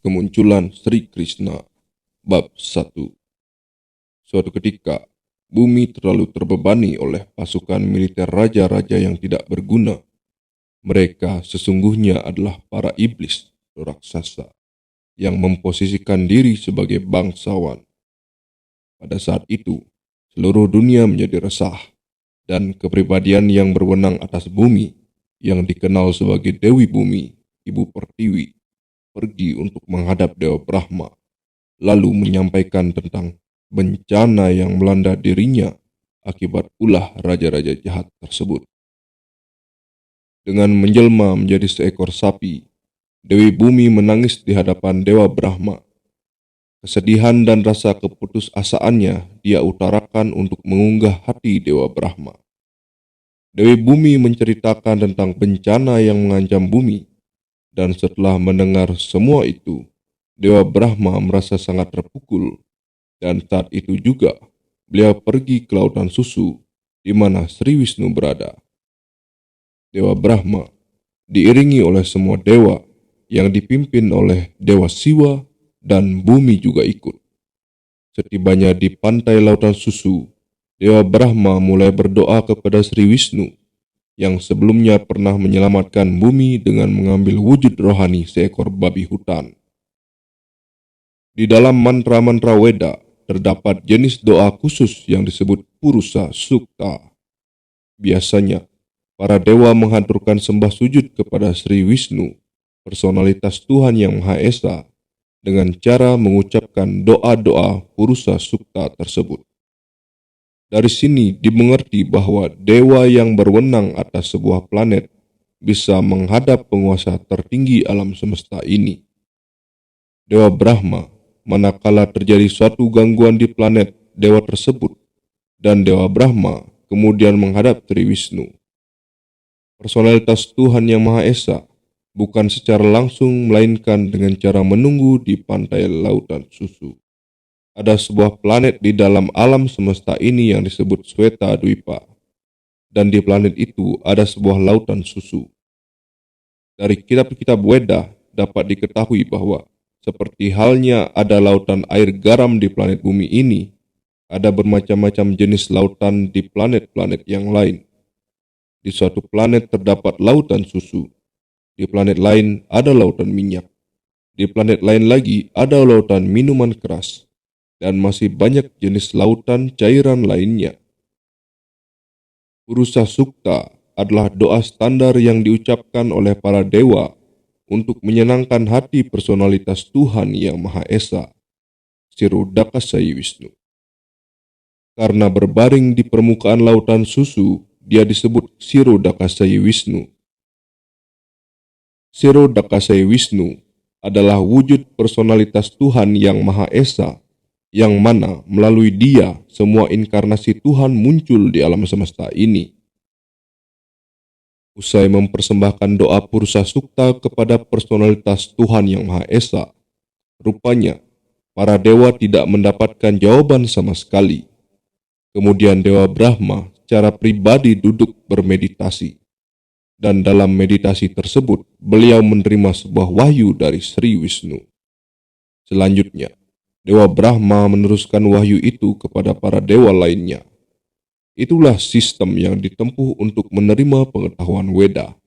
Kemunculan Sri Krishna. Bab 1. Suatu ketika, bumi terlalu terbebani oleh pasukan militer raja-raja yang tidak berguna. Mereka sesungguhnya adalah para iblis, raksasa, yang memposisikan diri sebagai bangsawan. Pada saat itu, seluruh dunia menjadi resah, dan kepribadian yang berwenang atas bumi, yang dikenal sebagai Dewi Bumi, Ibu Pertiwi, pergi untuk menghadap Dewa Brahma, lalu menyampaikan tentang bencana yang melanda dirinya akibat ulah raja-raja jahat tersebut. Dengan menjelma menjadi seekor sapi, Dewi Bumi menangis di hadapan Dewa Brahma. Kesedihan dan rasa keputusasaannya dia utarakan untuk mengunggah hati Dewa Brahma. Dewi Bumi menceritakan tentang bencana yang mengancam bumi, dan setelah mendengar semua itu, Dewa Brahma merasa sangat terpukul, dan saat itu juga beliau pergi ke lautan susu di mana Sri Wisnu berada. Dewa Brahma diiringi oleh semua dewa yang dipimpin oleh Dewa Siwa, dan bumi juga ikut. Setibanya di pantai lautan susu, Dewa Brahma mulai berdoa kepada Sri Wisnu yang sebelumnya pernah menyelamatkan bumi dengan mengambil wujud rohani seekor babi hutan. Di dalam mantra-mantra Weda terdapat jenis doa khusus yang disebut Purusa Sukta. Biasanya, para dewa menghaturkan sembah sujud kepada Sri Wisnu, personalitas Tuhan Yang Maha Esa, dengan cara mengucapkan doa-doa Purusa Sukta tersebut. Dari sini dimengerti bahwa dewa yang berwenang atas sebuah planet bisa menghadap penguasa tertinggi alam semesta ini. Dewa Brahma, manakala terjadi suatu gangguan di planet dewa tersebut, dan Dewa Brahma kemudian menghadap Sri Wisnu. Personalitas Tuhan Yang Maha Esa bukan secara langsung melainkan dengan cara menunggu di pantai lautan susu. Ada sebuah planet di dalam alam semesta ini yang disebut Sweta Dwipa, dan di planet itu ada sebuah lautan susu. Dari kitab-kitab Weda dapat diketahui bahwa seperti halnya ada lautan air garam di planet bumi ini, ada bermacam-macam jenis lautan di planet-planet yang lain. Di suatu planet terdapat lautan susu, di planet lain ada lautan minyak, di planet lain lagi ada lautan minuman keras, dan masih banyak jenis lautan cairan lainnya. Purusa Sukta adalah doa standar yang diucapkan oleh para dewa untuk menyenangkan hati personalitas Tuhan Yang Maha Esa, Kshirodakashayi Wisnu. Karena berbaring di permukaan lautan susu, dia disebut Kshirodakashayi Wisnu. Kshirodakashayi Wisnu adalah wujud personalitas Tuhan Yang Maha Esa, yang mana melalui dia semua inkarnasi Tuhan muncul di alam semesta ini. Usai mempersembahkan doa Purusa Sukta kepada personalitas Tuhan Yang Maha Esa, rupanya para dewa tidak mendapatkan jawaban sama sekali. Kemudian Dewa Brahma secara pribadi duduk bermeditasi, dan dalam meditasi tersebut beliau menerima sebuah wahyu dari Sri Wisnu. Selanjutnya, Dewa Brahma meneruskan wahyu itu kepada para dewa lainnya. Itulah sistem yang ditempuh untuk menerima pengetahuan Weda.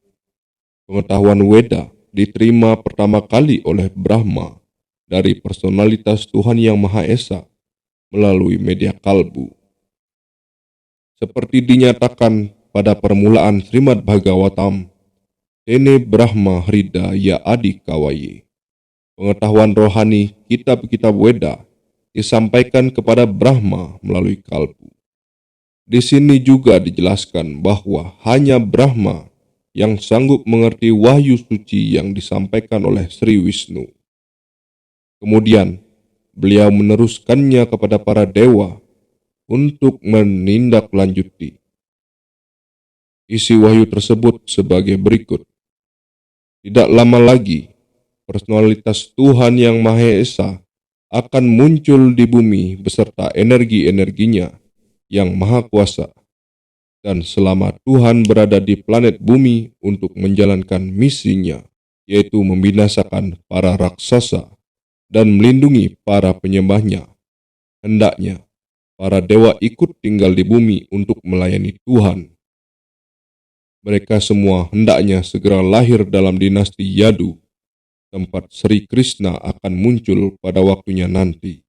Pengetahuan Weda diterima pertama kali oleh Brahma dari personalitas Tuhan Yang Maha Esa melalui media kalbu. Seperti dinyatakan pada permulaan Srimad Bhagavatam, Tene Brahma Hrida Ya Adi Kawaye. Pengetahuan rohani kitab-kitab Weda disampaikan kepada Brahma melalui kalbu. Di sini juga dijelaskan bahwa hanya Brahma yang sanggup mengerti wahyu suci yang disampaikan oleh Sri Wisnu. Kemudian, beliau meneruskannya kepada para dewa untuk menindaklanjuti. Isi wahyu tersebut sebagai berikut. Tidak lama lagi, personalitas Tuhan Yang Maha Esa akan muncul di bumi beserta energi-energinya yang maha kuasa. Dan selama Tuhan berada di planet bumi untuk menjalankan misinya, yaitu membinasakan para raksasa dan melindungi para penyembahnya. Hendaknya para dewa ikut tinggal di bumi untuk melayani Tuhan. Mereka semua hendaknya segera lahir dalam dinasti Yadu, tempat Sri Krishna akan muncul pada waktunya nanti.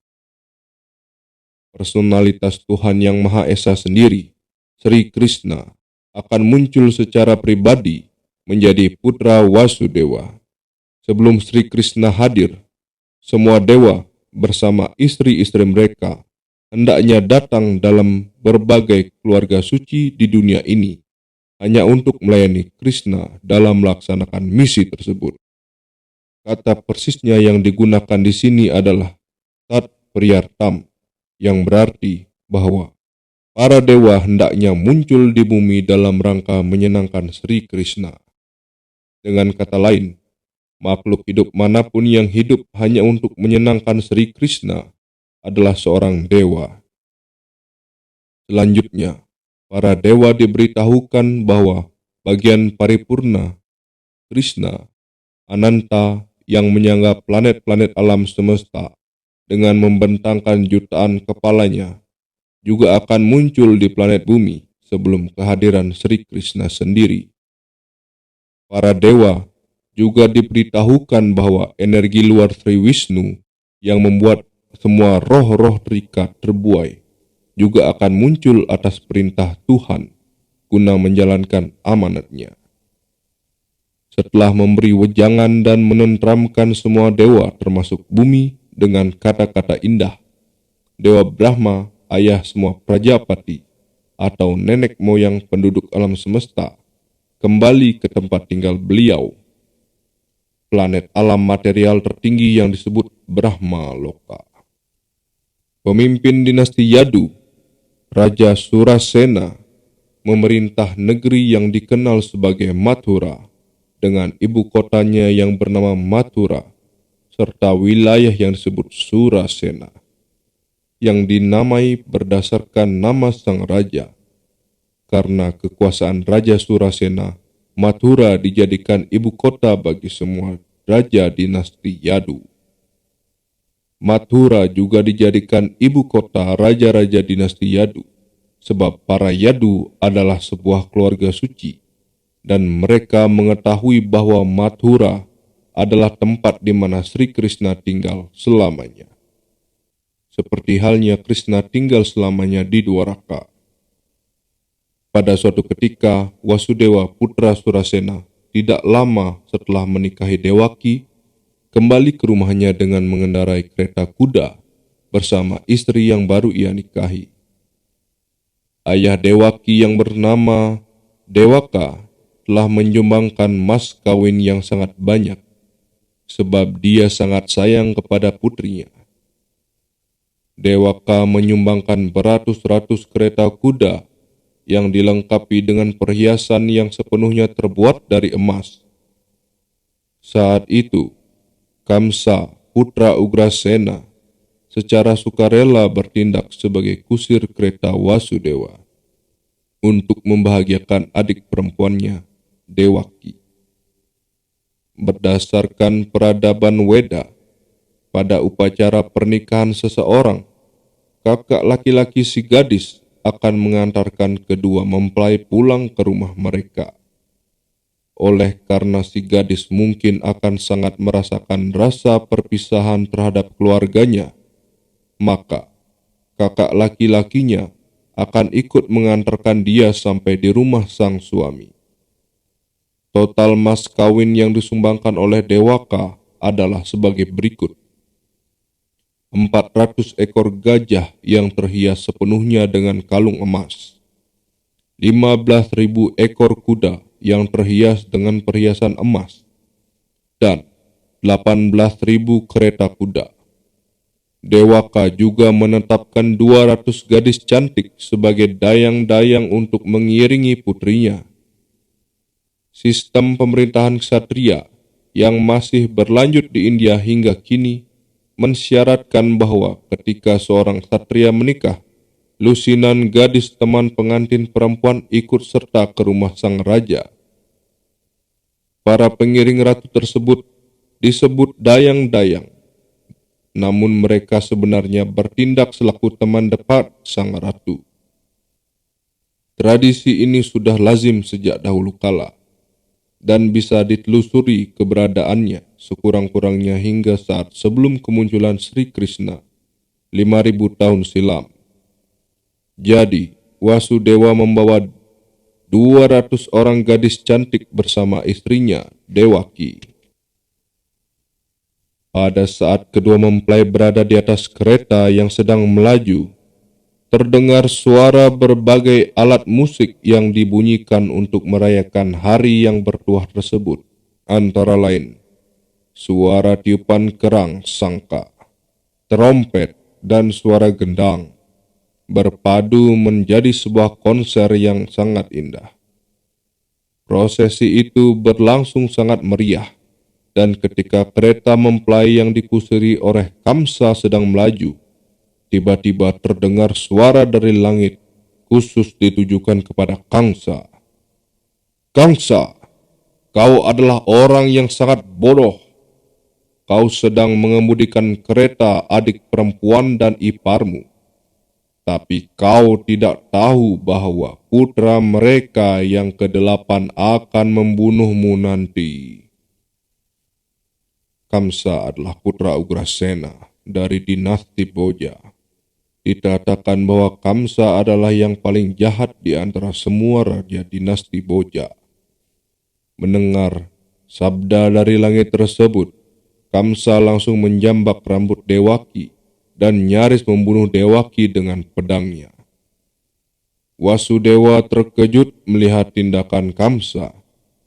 Personalitas Tuhan yang Maha Esa sendiri, Sri Krishna, akan muncul secara pribadi menjadi putra Wasudewa. Sebelum Sri Krishna hadir, semua dewa bersama istri-istri mereka hendaknya datang dalam berbagai keluarga suci di dunia ini hanya untuk melayani Krishna dalam melaksanakan misi tersebut. Kata persisnya yang digunakan di sini adalah Tat Priyartam, yang berarti bahwa para dewa hendaknya muncul di bumi dalam rangka menyenangkan Sri Krishna. Dengan kata lain, makhluk hidup manapun yang hidup hanya untuk menyenangkan Sri Krishna adalah seorang dewa. Selanjutnya, para dewa diberitahukan bahwa bagian paripurna Krishna, Ananta, yang menyangga planet-planet alam semesta dengan membentangkan jutaan kepalanya, juga akan muncul di planet bumi sebelum kehadiran Sri Krishna sendiri. Para dewa juga diberitahukan bahwa energi luar Sri Wisnu yang membuat semua roh-roh terikat terbuai juga akan muncul atas perintah Tuhan guna menjalankan amanatnya. Setelah memberi wejangan dan menenteramkan semua dewa termasuk bumi dengan kata-kata indah, Dewa Brahma, ayah semua Prajapati atau nenek moyang penduduk alam semesta, kembali ke tempat tinggal beliau, planet alam material tertinggi yang disebut Brahma Loka. Pemimpin dinasti Yadu, Raja Surasena, memerintah negeri yang dikenal sebagai Mathura dengan ibu kotanya yang bernama Mathura serta wilayah yang disebut Surasena, yang dinamai berdasarkan nama sang raja. Karena kekuasaan Raja Surasena, Mathura dijadikan ibu kota bagi semua raja dinasti Yadu. Mathura juga dijadikan ibu kota raja-raja dinasti Yadu, sebab para Yadu adalah sebuah keluarga suci, dan mereka mengetahui bahwa Mathura adalah tempat di mana Sri Krishna tinggal selamanya. Seperti halnya Krishna tinggal selamanya di Dwaraka. Pada suatu ketika, Wasudewa putra Surasena tidak lama setelah menikahi Dewaki, kembali ke rumahnya dengan mengendarai kereta kuda bersama istri yang baru ia nikahi. Ayah Dewaki yang bernama Dewaka telah menyumbangkan mas kawin yang sangat banyak, sebab dia sangat sayang kepada putrinya. Dewaka menyumbangkan beratus-ratus kereta kuda yang dilengkapi dengan perhiasan yang sepenuhnya terbuat dari emas. Saat itu, Kamsa, putra Ugrasena, secara sukarela bertindak sebagai kusir kereta Wasudewa untuk membahagiakan adik perempuannya, Dewaki. Berdasarkan peradaban Weda, pada upacara pernikahan seseorang, kakak laki-laki si gadis akan mengantarkan kedua mempelai pulang ke rumah mereka. Oleh karena si gadis mungkin akan sangat merasakan rasa perpisahan terhadap keluarganya, maka kakak laki-lakinya akan ikut mengantarkan dia sampai di rumah sang suami. Total mas kawin yang disumbangkan oleh Dewaka adalah sebagai berikut. 400 ekor gajah yang terhias sepenuhnya dengan kalung emas, 15.000 ekor kuda yang terhias dengan perhiasan emas, dan 18.000 kereta kuda. Dewaka juga menetapkan 200 gadis cantik sebagai dayang-dayang untuk mengiringi putrinya. Sistem pemerintahan ksatria yang masih berlanjut di India hingga kini mensyaratkan bahwa ketika seorang ksatria menikah, lusinan gadis teman pengantin perempuan ikut serta ke rumah sang raja. Para pengiring ratu tersebut disebut dayang-dayang. namun mereka sebenarnya bertindak selaku teman dekat sang ratu. Tradisi ini sudah lazim sejak dahulu kala, dan bisa ditelusuri keberadaannya sekurang-kurangnya hingga saat sebelum kemunculan Sri Krishna 5.000 tahun silam. Jadi, Wasudewa membawa 200 orang gadis cantik bersama istrinya, Dewaki. Pada saat kedua mempelai berada di atas kereta yang sedang melaju, terdengar suara berbagai alat musik yang dibunyikan untuk merayakan hari yang bertuah tersebut. Antara lain, suara tiupan kerang sangka, trompet, dan suara gendang berpadu menjadi sebuah konser yang sangat indah. Prosesi itu berlangsung sangat meriah, dan ketika kereta mempelai yang dikusuri oleh Kamsa sedang melaju, tiba-tiba terdengar suara dari langit khusus ditujukan kepada Kangsa. "Kangsa, kau adalah orang yang sangat bodoh. Kau sedang mengemudikan kereta adik perempuan dan iparmu. Tapi kau tidak tahu bahwa putra mereka yang ke-8 akan membunuhmu nanti." Kamsa adalah putra Ugrasena dari dinasti Boja. Dikatakan bahwa Kamsa adalah yang paling jahat di antara semua raja dinasti Boja. Mendengar sabda dari langit tersebut, Kamsa langsung menjambak rambut Dewaki dan nyaris membunuh Dewaki dengan pedangnya. Wasudewa terkejut melihat tindakan Kamsa,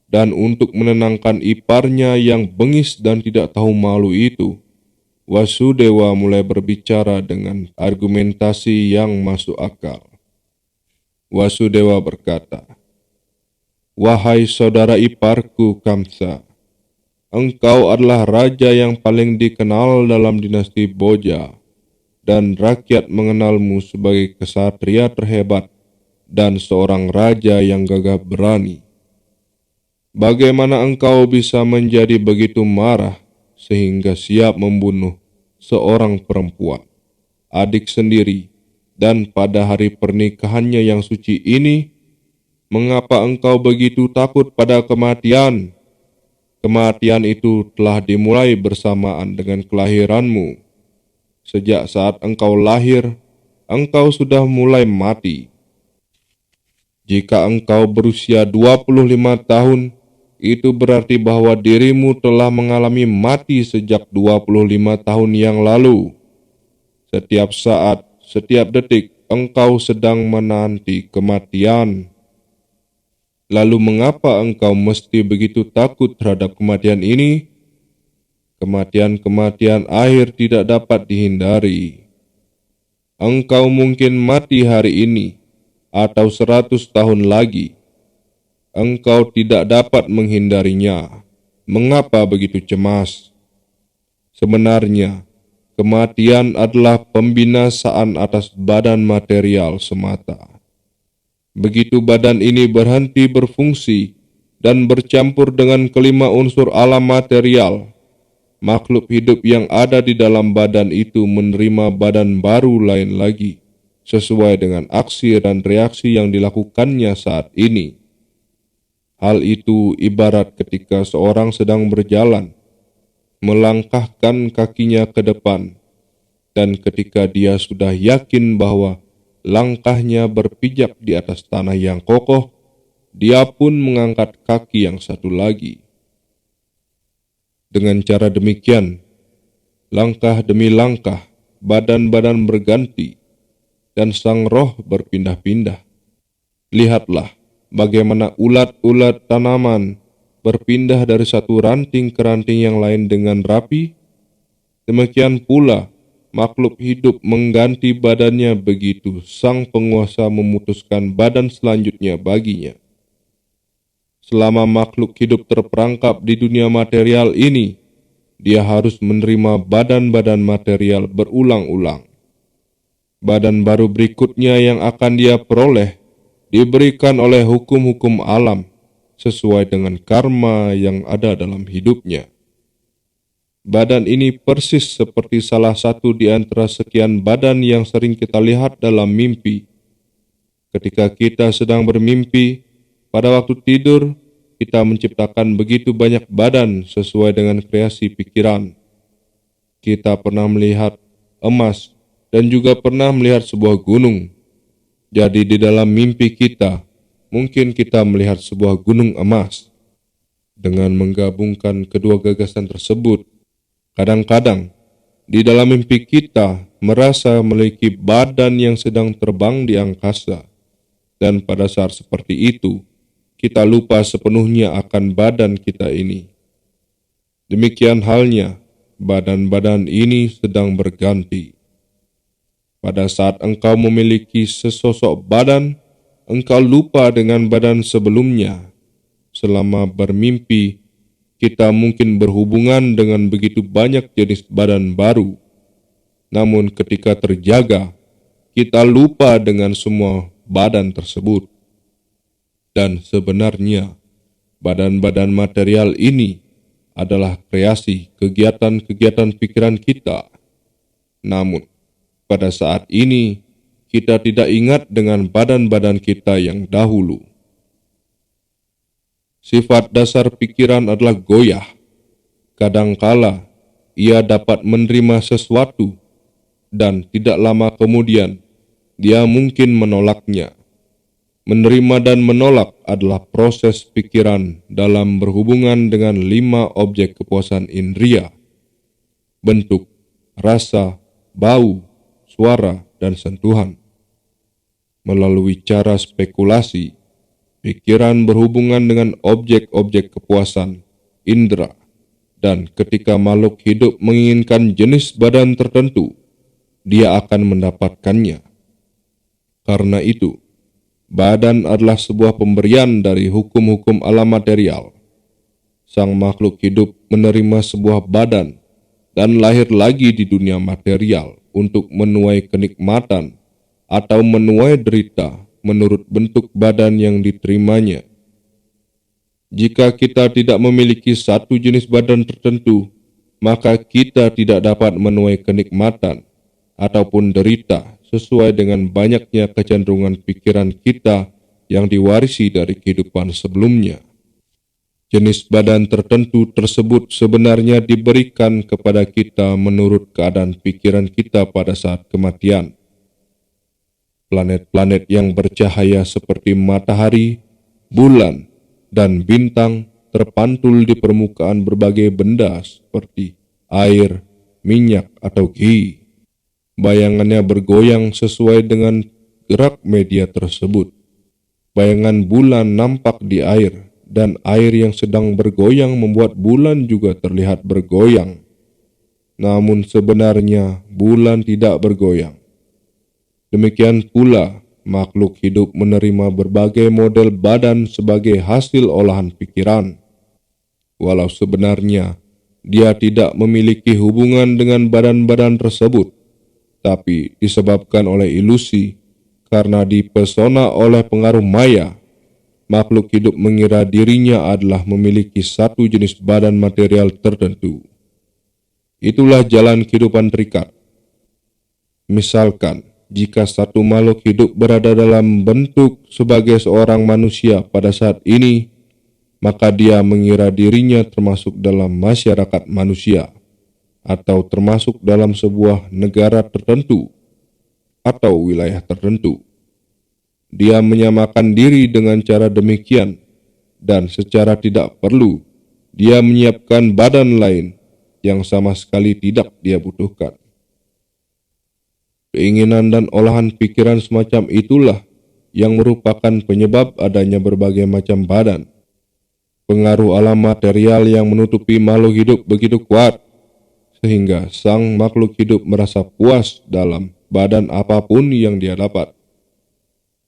dan untuk menenangkan iparnya yang bengis dan tidak tahu malu itu, Wasudewa mulai berbicara dengan argumentasi yang masuk akal. Wasudewa berkata, "Wahai saudara iparku Kamsa, engkau adalah raja yang paling dikenal dalam dinasti Boja, dan rakyat mengenalmu sebagai kesatria terhebat dan seorang raja yang gagah berani. Bagaimana engkau bisa menjadi begitu marah sehingga siap membunuh seorang perempuan, adik sendiri, dan pada hari pernikahannya yang suci ini, mengapa engkau begitu takut pada kematian? Kematian itu telah dimulai bersamaan dengan kelahiranmu. Sejak saat engkau lahir, engkau sudah mulai mati. Jika engkau berusia 25 tahun, itu berarti bahwa dirimu telah mengalami mati sejak 25 tahun yang lalu. Setiap saat, setiap detik, engkau sedang menanti kematian. Lalu mengapa engkau mesti begitu takut terhadap kematian ini? Kematian-kematian akhir tidak dapat dihindari. Engkau mungkin mati hari ini, atau 100 tahun lagi. Engkau tidak dapat menghindarinya. Mengapa begitu cemas? Sebenarnya, kematian adalah pembinasaan atas badan material semata. Begitu badan ini berhenti berfungsi dan bercampur dengan kelima unsur alam material, makhluk hidup yang ada di dalam badan itu menerima badan baru lain lagi, sesuai dengan aksi dan reaksi yang dilakukannya saat ini. Hal itu ibarat ketika seorang sedang berjalan, melangkahkan kakinya ke depan, dan ketika dia sudah yakin bahwa langkahnya berpijak di atas tanah yang kokoh, dia pun mengangkat kaki yang satu lagi. Dengan cara demikian, langkah demi langkah, badan-badan berganti, dan sang roh berpindah-pindah. Lihatlah bagaimana ulat-ulat tanaman berpindah dari satu ranting ke ranting yang lain dengan rapi. Demikian pula makhluk hidup mengganti badannya begitu sang penguasa memutuskan badan selanjutnya baginya. Selama makhluk hidup terperangkap di dunia material ini, dia harus menerima badan-badan material berulang-ulang. Badan baru berikutnya yang akan dia peroleh diberikan oleh hukum-hukum alam sesuai dengan karma yang ada dalam hidupnya. Badan ini persis seperti salah satu di antara sekian badan yang sering kita lihat dalam mimpi. Ketika kita sedang bermimpi, pada waktu tidur, kita menciptakan begitu banyak badan sesuai dengan kreasi pikiran. Kita pernah melihat emas dan juga pernah melihat sebuah gunung. Jadi di dalam mimpi kita, mungkin kita melihat sebuah gunung emas. Dengan menggabungkan kedua gagasan tersebut, kadang-kadang di dalam mimpi kita merasa memiliki badan yang sedang terbang di angkasa. Dan pada saat seperti itu, kita lupa sepenuhnya akan badan kita ini. Demikian halnya, badan-badan ini sedang berganti. Pada saat engkau memiliki sesosok badan, engkau lupa dengan badan sebelumnya. Selama bermimpi, kita mungkin berhubungan dengan begitu banyak jenis badan baru. Namun ketika terjaga, kita lupa dengan semua badan tersebut. Dan sebenarnya, badan-badan material ini adalah kreasi kegiatan-kegiatan pikiran kita. Namun, pada saat ini, kita tidak ingat dengan badan-badan kita yang dahulu. Sifat dasar pikiran adalah goyah. Kadangkala, ia dapat menerima sesuatu, dan tidak lama kemudian, dia mungkin menolaknya. Menerima dan menolak adalah proses pikiran dalam berhubungan dengan 5 objek kepuasan indria: bentuk, rasa, bau, suara, dan sentuhan. Melalui cara spekulasi, pikiran berhubungan dengan objek-objek kepuasan indera, dan ketika makhluk hidup menginginkan jenis badan tertentu, dia akan mendapatkannya. Karena itu, badan adalah sebuah pemberian dari hukum-hukum alam material. Sang makhluk hidup menerima sebuah badan dan lahir lagi di dunia material untuk menuai kenikmatan atau menuai derita menurut bentuk badan yang diterimanya. Jika kita tidak memiliki satu jenis badan tertentu, maka kita tidak dapat menuai kenikmatan ataupun derita sesuai dengan banyaknya kecenderungan pikiran kita yang diwarisi dari kehidupan sebelumnya. Jenis badan tertentu tersebut sebenarnya diberikan kepada kita menurut keadaan pikiran kita pada saat kematian. Planet-planet yang bercahaya seperti matahari, bulan, dan bintang terpantul di permukaan berbagai benda seperti air, minyak, atau ghee. Bayangannya bergoyang sesuai dengan gerak media tersebut. Bayangan bulan nampak di air, dan air yang sedang bergoyang membuat bulan juga terlihat bergoyang. Namun sebenarnya bulan tidak bergoyang. Demikian pula, makhluk hidup menerima berbagai model badan sebagai hasil olahan pikiran. Walau sebenarnya dia tidak memiliki hubungan dengan badan-badan tersebut, tapi disebabkan oleh ilusi karena dipesona oleh pengaruh maya, makhluk hidup mengira dirinya adalah memiliki satu jenis badan material tertentu. Itulah jalan kehidupan terikat. Misalkan, jika satu makhluk hidup berada dalam bentuk sebagai seorang manusia pada saat ini, maka dia mengira dirinya termasuk dalam masyarakat manusia, atau termasuk dalam sebuah negara tertentu, atau wilayah tertentu. Dia menyamakan diri dengan cara demikian, dan secara tidak perlu, dia menyiapkan badan lain yang sama sekali tidak dia butuhkan. Keinginan dan olahan pikiran semacam itulah yang merupakan penyebab adanya berbagai macam badan. Pengaruh alam material yang menutupi makhluk hidup begitu kuat, sehingga sang makhluk hidup merasa puas dalam badan apapun yang dia dapat.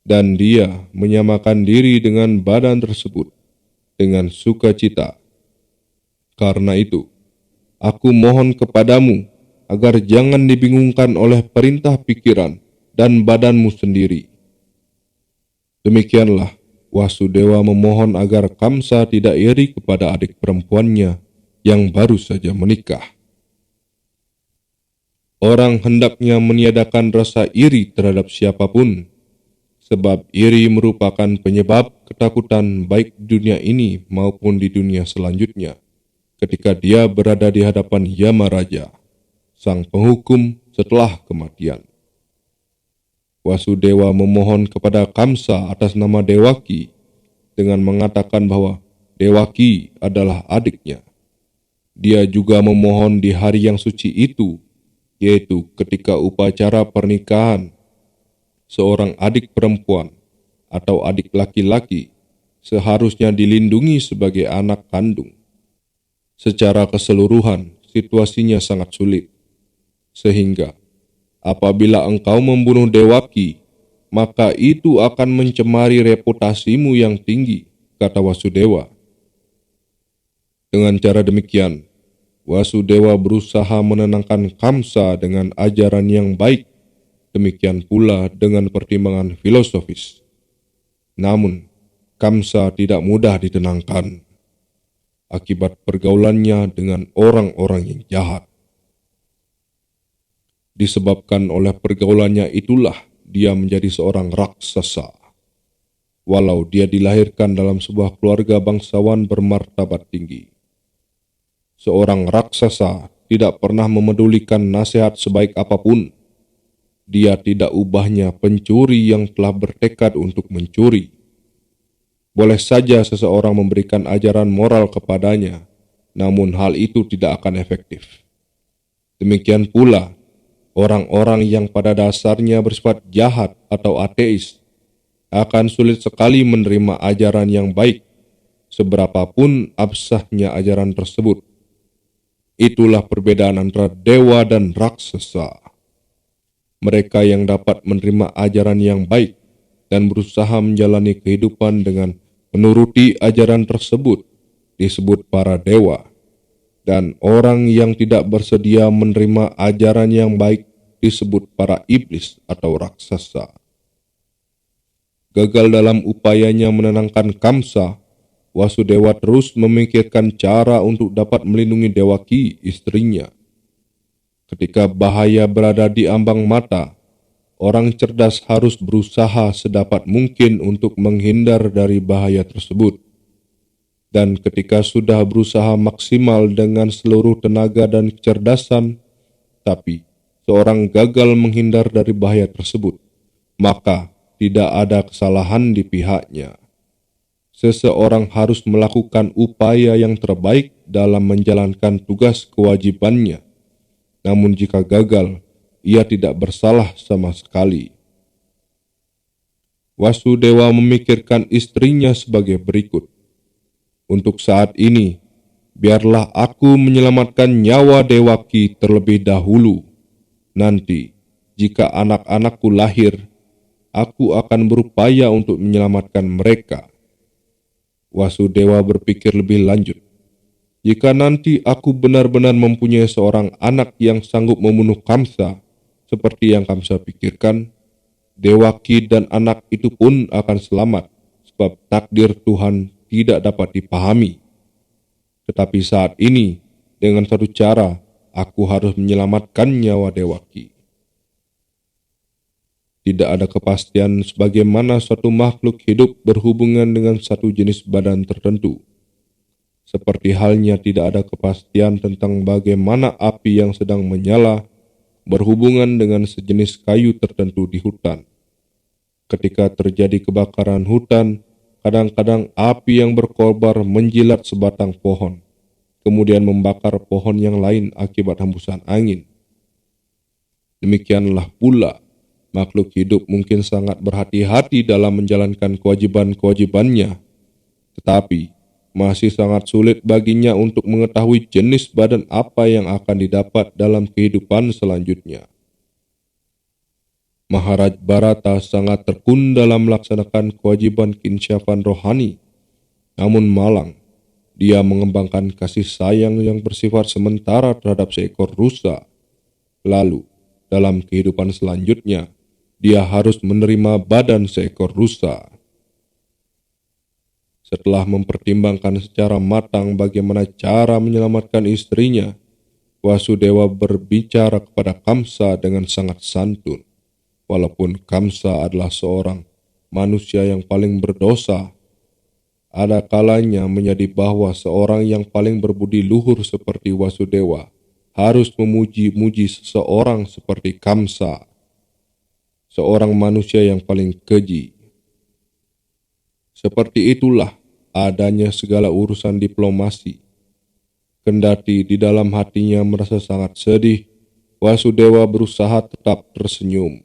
Dan dia menyamakan diri dengan badan tersebut dengan sukacita. Karena itu, aku mohon kepadamu agar jangan dibingungkan oleh perintah pikiran dan badanmu sendiri. Demikianlah Wasudewa memohon agar Kamsa tidak iri kepada adik perempuannya yang baru saja menikah. Orang hendaknya meniadakan rasa iri terhadap siapapun, sebab iri merupakan penyebab ketakutan baik di dunia ini maupun di dunia selanjutnya, ketika dia berada di hadapan Yama Raja, sang penghukum setelah kematian. Wasudewa memohon kepada Kamsa atas nama Dewaki dengan mengatakan bahwa Dewaki adalah adiknya. Dia juga memohon di hari yang suci itu, yaitu ketika upacara pernikahan, seorang adik perempuan atau adik laki-laki seharusnya dilindungi sebagai anak kandung. Secara keseluruhan, situasinya sangat sulit, sehingga apabila engkau membunuh Dewaki, maka itu akan mencemari reputasimu yang tinggi, kata Wasudewa. Dengan cara demikian, Wasudewa berusaha menenangkan Kamsa dengan ajaran yang baik, demikian pula dengan pertimbangan filosofis. Namun, Kamsa tidak mudah ditenangkan akibat pergaulannya dengan orang-orang yang jahat. Disebabkan oleh pergaulannya itulah dia menjadi seorang raksasa. Walau dia dilahirkan dalam sebuah keluarga bangsawan bermartabat tinggi. Seorang raksasa tidak pernah memedulikan nasihat sebaik apapun. Dia tidak ubahnya pencuri yang telah bertekad untuk mencuri. Boleh saja seseorang memberikan ajaran moral kepadanya, namun hal itu tidak akan efektif. Demikian pula, orang-orang yang pada dasarnya bersifat jahat atau ateis akan sulit sekali menerima ajaran yang baik, seberapapun absahnya ajaran tersebut. Itulah perbedaan antara dewa dan raksasa. Mereka yang dapat menerima ajaran yang baik dan berusaha menjalani kehidupan dengan menuruti ajaran tersebut disebut para dewa, dan orang yang tidak bersedia menerima ajaran yang baik disebut para iblis atau raksasa. Gagal dalam upayanya menenangkan Kamsa, Wasudewa terus memikirkan cara untuk dapat melindungi Dewaki, istrinya. Ketika bahaya berada di ambang mata, orang cerdas harus berusaha sedapat mungkin untuk menghindar dari bahaya tersebut. Dan ketika sudah berusaha maksimal dengan seluruh tenaga dan kecerdasan, tapi seorang gagal menghindar dari bahaya tersebut, maka tidak ada kesalahan di pihaknya. Seseorang harus melakukan upaya yang terbaik dalam menjalankan tugas kewajibannya. Namun jika gagal, ia tidak bersalah sama sekali. Wasudewa memikirkan istrinya sebagai berikut. Untuk saat ini, biarlah aku menyelamatkan nyawa Dewaki terlebih dahulu. Nanti, jika anak-anakku lahir, aku akan berupaya untuk menyelamatkan mereka. Wasudewa berpikir lebih lanjut. Jika nanti aku benar-benar mempunyai seorang anak yang sanggup membunuh Kamsa, seperti yang Kamsa pikirkan, Dewaki dan anak itu pun akan selamat, sebab takdir Tuhan tidak dapat dipahami. Tetapi saat ini, dengan satu cara, aku harus menyelamatkan nyawa Dewaki. Tidak ada kepastian sebagaimana suatu makhluk hidup berhubungan dengan satu jenis badan tertentu. Seperti halnya tidak ada kepastian tentang bagaimana api yang sedang menyala berhubungan dengan sejenis kayu tertentu di hutan. Ketika terjadi kebakaran hutan, kadang-kadang api yang berkobar menjilat sebatang pohon, kemudian membakar pohon yang lain akibat hembusan angin. Demikianlah pula, makhluk hidup mungkin sangat berhati-hati dalam menjalankan kewajiban-kewajibannya, tetapi masih sangat sulit baginya untuk mengetahui jenis badan apa yang akan didapat dalam kehidupan selanjutnya. Maharaj Bharata sangat tekun dalam melaksanakan kewajiban kinsyafan rohani, namun malang, dia mengembangkan kasih sayang yang bersifat sementara terhadap seekor rusa. Lalu, dalam kehidupan selanjutnya, dia harus menerima badan seekor rusa. Setelah mempertimbangkan secara matang bagaimana cara menyelamatkan istrinya, Wasudewa berbicara kepada Kamsa dengan sangat santun. Walaupun Kamsa adalah seorang manusia yang paling berdosa, ada kalanya menjadi bahwa seorang yang paling berbudi luhur seperti Wasudewa harus memuji-muji seseorang seperti Kamsa, seorang manusia yang paling keji. Seperti itulah adanya segala urusan diplomasi. Kendati di dalam hatinya merasa sangat sedih, Wasudewa berusaha tetap tersenyum.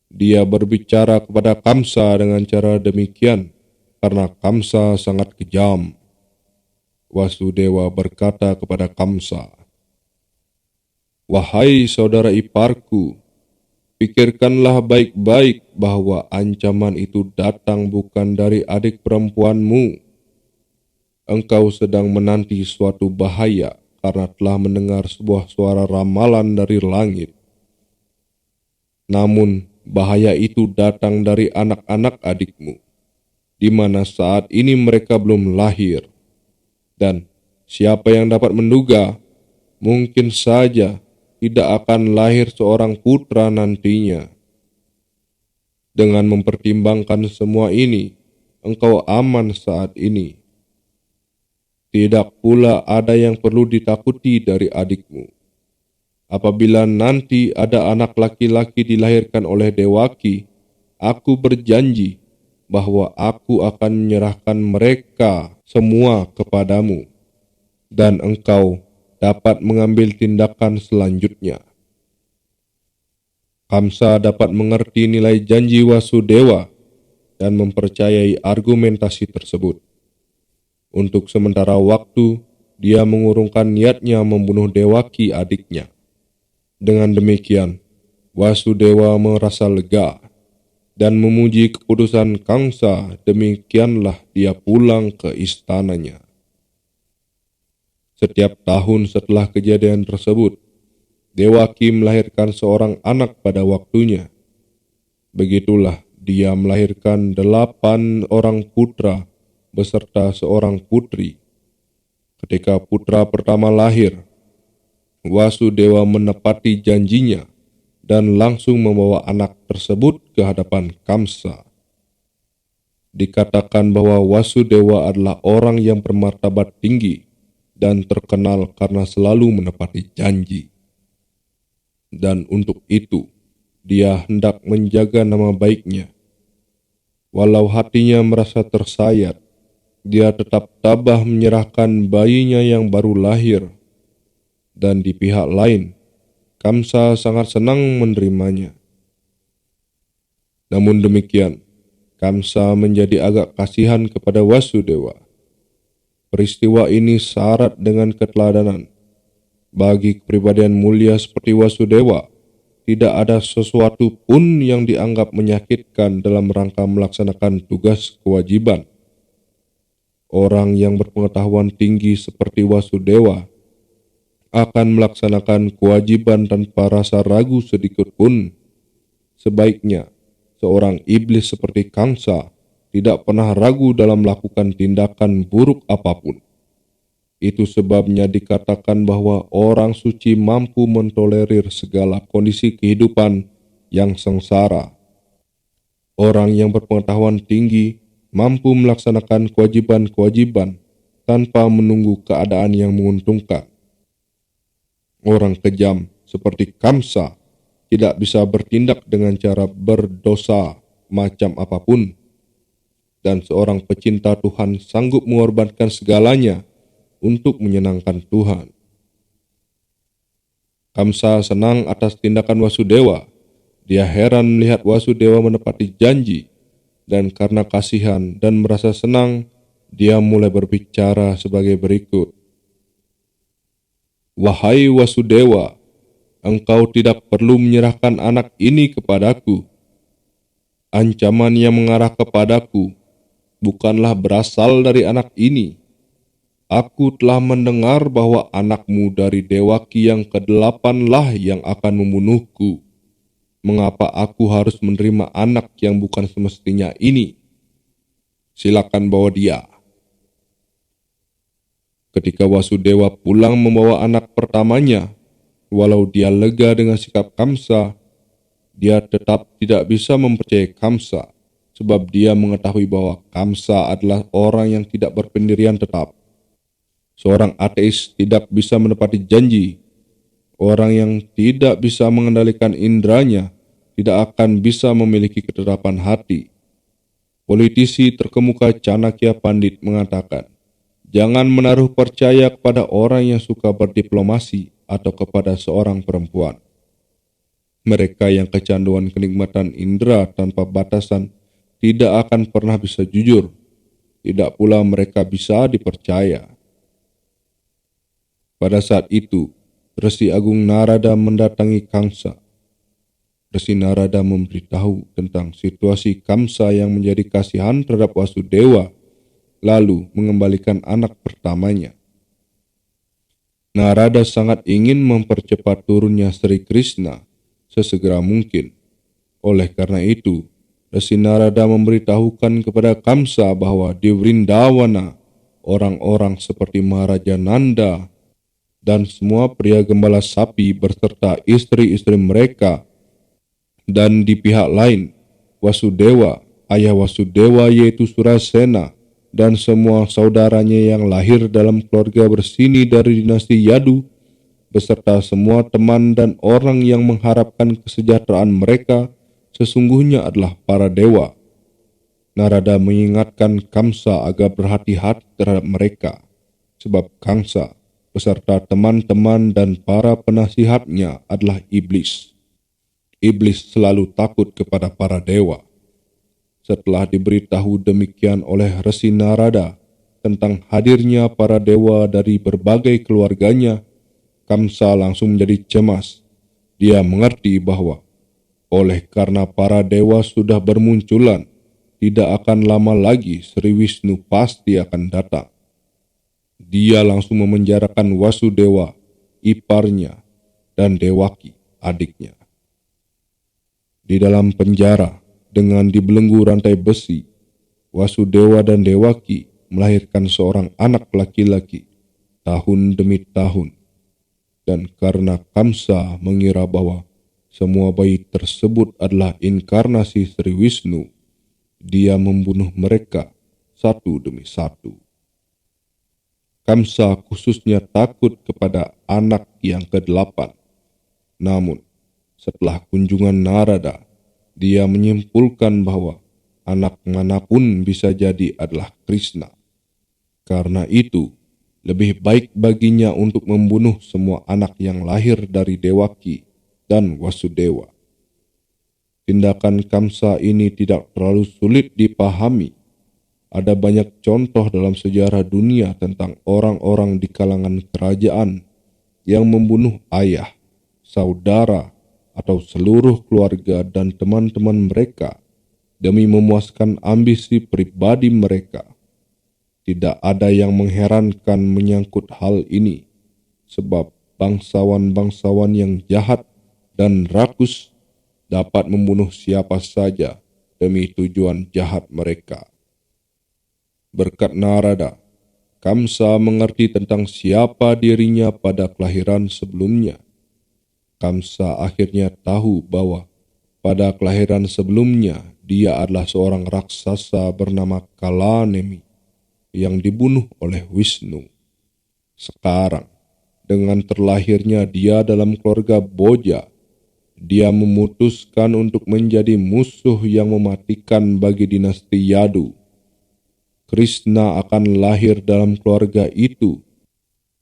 Dia berbicara kepada Kamsa dengan cara demikian karena Kamsa sangat kejam. Wasudewa berkata kepada Kamsa, "Wahai saudara iparku, pikirkanlah baik-baik bahwa ancaman itu datang bukan dari adik perempuanmu. Engkau sedang menanti suatu bahaya karena telah mendengar sebuah suara ramalan dari langit. Namun bahaya itu datang dari anak-anak adikmu, di mana saat ini mereka belum lahir. Dan siapa yang dapat menduga, mungkin saja tidak akan lahir seorang putra nantinya. Dengan mempertimbangkan semua ini, engkau aman saat ini. Tidak pula ada yang perlu ditakuti dari adikmu. Apabila nanti ada anak laki-laki dilahirkan oleh Dewaki, aku berjanji bahwa aku akan menyerahkan mereka semua kepadamu, dan engkau dapat mengambil tindakan selanjutnya." Kamsa dapat mengerti nilai janji Wasudewa dan mempercayai argumentasi tersebut. Untuk sementara waktu, dia mengurungkan niatnya membunuh Dewaki adiknya. Dengan demikian, Wasudewa merasa lega dan memuji keputusan Kamsa. Demikianlah dia pulang ke istananya. Setiap tahun setelah kejadian tersebut, Dewaki melahirkan seorang anak pada waktunya. Begitulah dia melahirkan 8 orang putra beserta seorang putri. Ketika putra pertama lahir, Wasudewa menepati janjinya dan langsung membawa anak tersebut ke hadapan Kamsa. Dikatakan bahwa Wasudewa adalah orang yang bermartabat tinggi dan terkenal karena selalu menepati janji. Dan untuk itu, dia hendak menjaga nama baiknya. Walau hatinya merasa tersayat, dia tetap tabah menyerahkan bayinya yang baru lahir. Dan di pihak lain, Kamsa sangat senang menerimanya. Namun demikian, Kamsa menjadi agak kasihan kepada Wasudewa. Peristiwa ini syarat dengan keteladanan. Bagi kepribadian mulia seperti Wasudewa, tidak ada sesuatu pun yang dianggap menyakitkan dalam rangka melaksanakan tugas kewajiban. Orang yang berpengetahuan tinggi seperti Wasudewa akan melaksanakan kewajiban tanpa rasa ragu sedikit pun. Sebaiknya, seorang iblis seperti Kamsa tidak pernah ragu dalam melakukan tindakan buruk apapun. Itu sebabnya dikatakan bahwa orang suci mampu mentolerir segala kondisi kehidupan yang sengsara. Orang yang berpengetahuan tinggi mampu melaksanakan kewajiban-kewajiban tanpa menunggu keadaan yang menguntungkan. Orang kejam seperti Kamsa tidak bisa bertindak dengan cara berdosa macam apapun, dan seorang pecinta Tuhan sanggup mengorbankan segalanya untuk menyenangkan Tuhan. Kamsa senang atas tindakan Wasudewa. Dia heran melihat Wasudewa menepati janji, dan karena kasihan dan merasa senang, dia mulai berbicara sebagai berikut. "Wahai Wasudewa, engkau tidak perlu menyerahkan anak ini kepadaku. Ancaman yang mengarah kepadaku bukanlah berasal dari anak ini. Aku telah mendengar bahwa anakmu dari Dewaki yang ke-8 lah yang akan membunuhku. Mengapa aku harus menerima anak yang bukan semestinya ini? Silakan bawa dia." Ketika Wasudewa pulang membawa anak pertamanya, walau dia lega dengan sikap Kamsa, dia tetap tidak bisa mempercayai Kamsa, sebab dia mengetahui bahwa Kamsa adalah orang yang tidak berpendirian tetap. Seorang ateis tidak bisa menepati janji. Orang yang tidak bisa mengendalikan indranya tidak akan bisa memiliki ketetapan hati. Politisi terkemuka Chanakya Pandit mengatakan, jangan menaruh percaya kepada orang yang suka berdiplomasi atau kepada seorang perempuan. Mereka yang kecanduan kenikmatan indera tanpa batasan tidak akan pernah bisa jujur. Tidak pula mereka bisa dipercaya. Pada saat itu, Resi Agung Narada mendatangi Kamsa. Resi Narada memberitahu tentang situasi Kamsa yang menjadi kasihan terhadap Wasudewa, lalu mengembalikan anak pertamanya. Narada sangat ingin mempercepat turunnya Sri Krishna sesegera mungkin. Oleh karena itu, Resi Narada memberitahukan kepada Kamsa bahwa di Vrindawana, orang-orang seperti Maharaja Nanda dan semua pria gembala sapi beserta istri-istri mereka, dan di pihak lain, Wasudewa, ayah Wasudewa yaitu Surasena, dan semua saudaranya yang lahir dalam keluarga bersini dari dinasti Yadu, beserta semua teman dan orang yang mengharapkan kesejahteraan mereka, sesungguhnya adalah para dewa. Narada mengingatkan Kamsa agar berhati-hati terhadap mereka, sebab Kamsa beserta teman-teman dan para penasihatnya adalah iblis. Iblis selalu takut kepada para dewa. Setelah diberitahu demikian oleh Resi Narada tentang hadirnya para dewa dari berbagai keluarganya, Kamsa langsung menjadi cemas. Dia mengerti bahwa oleh karena para dewa sudah bermunculan, tidak akan lama lagi Sri Wisnu pasti akan datang. Dia langsung memenjarakan Wasudewa, iparnya, dan Dewaki, adiknya. Di dalam penjara, dengan dibelenggu rantai besi, Wasudewa dan Dewaki melahirkan seorang anak laki-laki tahun demi tahun. Dan karena Kamsa mengira bahwa semua bayi tersebut adalah inkarnasi Sri Wisnu, dia membunuh mereka satu demi satu. Kamsa khususnya takut kepada anak yang ke-8. Namun, setelah kunjungan Narada, dia menyimpulkan bahwa anak manapun bisa jadi adalah Krishna. Karena itu, lebih baik baginya untuk membunuh semua anak yang lahir dari Dewaki dan Wasudewa. Tindakan Kamsa ini tidak terlalu sulit dipahami. Ada banyak contoh dalam sejarah dunia tentang orang-orang di kalangan kerajaan yang membunuh ayah, saudara, atau seluruh keluarga dan teman-teman mereka demi memuaskan ambisi pribadi mereka. Tidak ada yang mengherankan menyangkut hal ini, sebab bangsawan-bangsawan yang jahat dan rakus dapat membunuh siapa saja demi tujuan jahat mereka. Berkat Narada, Kamsa mengerti tentang siapa dirinya pada kelahiran sebelumnya. Kamsa akhirnya tahu bahwa pada kelahiran sebelumnya dia adalah seorang raksasa bernama Kalanemi yang dibunuh oleh Wisnu. Sekarang, dengan terlahirnya dia dalam keluarga Boja, dia memutuskan untuk menjadi musuh yang mematikan bagi dinasti Yadu. Krishna akan lahir dalam keluarga itu,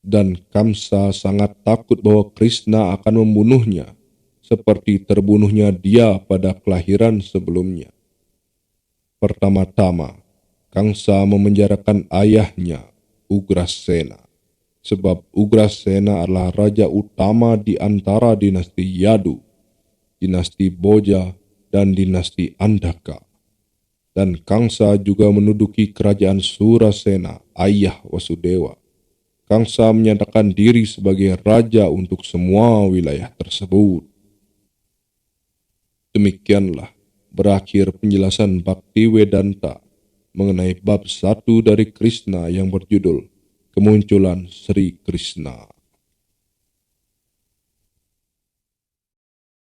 dan Kamsa sangat takut bahwa Krishna akan membunuhnya, seperti terbunuhnya dia pada kelahiran sebelumnya. Pertama-tama, Kamsa memenjarakan ayahnya, Ugrasena, sebab Ugrasena adalah raja utama di antara dinasti Yadu, dinasti Boja, dan dinasti Andhaka. Dan Kamsa juga menduduki kerajaan Surasena, ayah Wasudewa. Kamsa menyatakan diri sebagai raja untuk semua wilayah tersebut. Demikianlah berakhir penjelasan Bhaktivedanta mengenai bab 1 dari Krishna yang berjudul kemunculan Sri Krishna.